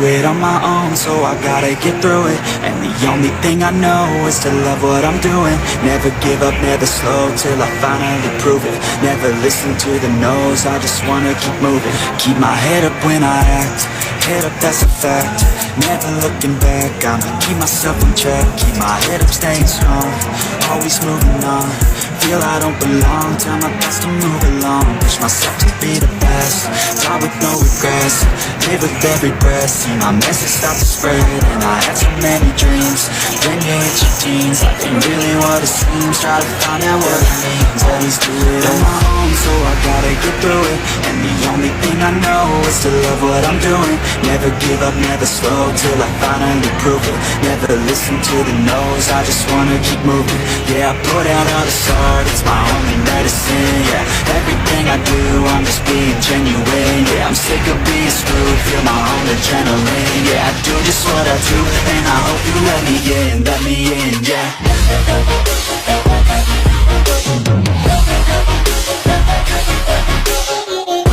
it on my own, so I gotta get through it. And the only thing I know is to love what I'm doing. Never give up, never slow, till I finally prove it. Never listen to the no's, I just wanna keep moving. Keep my head up when I act, head up, that's a fact. Never looking back, I'ma keep myself in check. Keep my head up, staying strong, always moving on. Feel I don't belong, tell my best to move along. Push myself to be the best, die with no regrets. Live with every breath, see my message start to spread. And I had so many dreams, then you hit your teens. Life ain't really what it seems, try to find out what it means. Always do it on my own, so I gotta get through it. And the only thing I know is to love what I'm doing. Never give up, never slow, till I finally prove it. Never listen to the no's, I just wanna keep moving. Yeah, I put out all this art, it's my only medicine. Yeah, everything I do, I'm just being genuine. Yeah, I'm sick of being screwed, feel my own adrenaline. Yeah, I do just what I do, and I hope you let me in, yeah.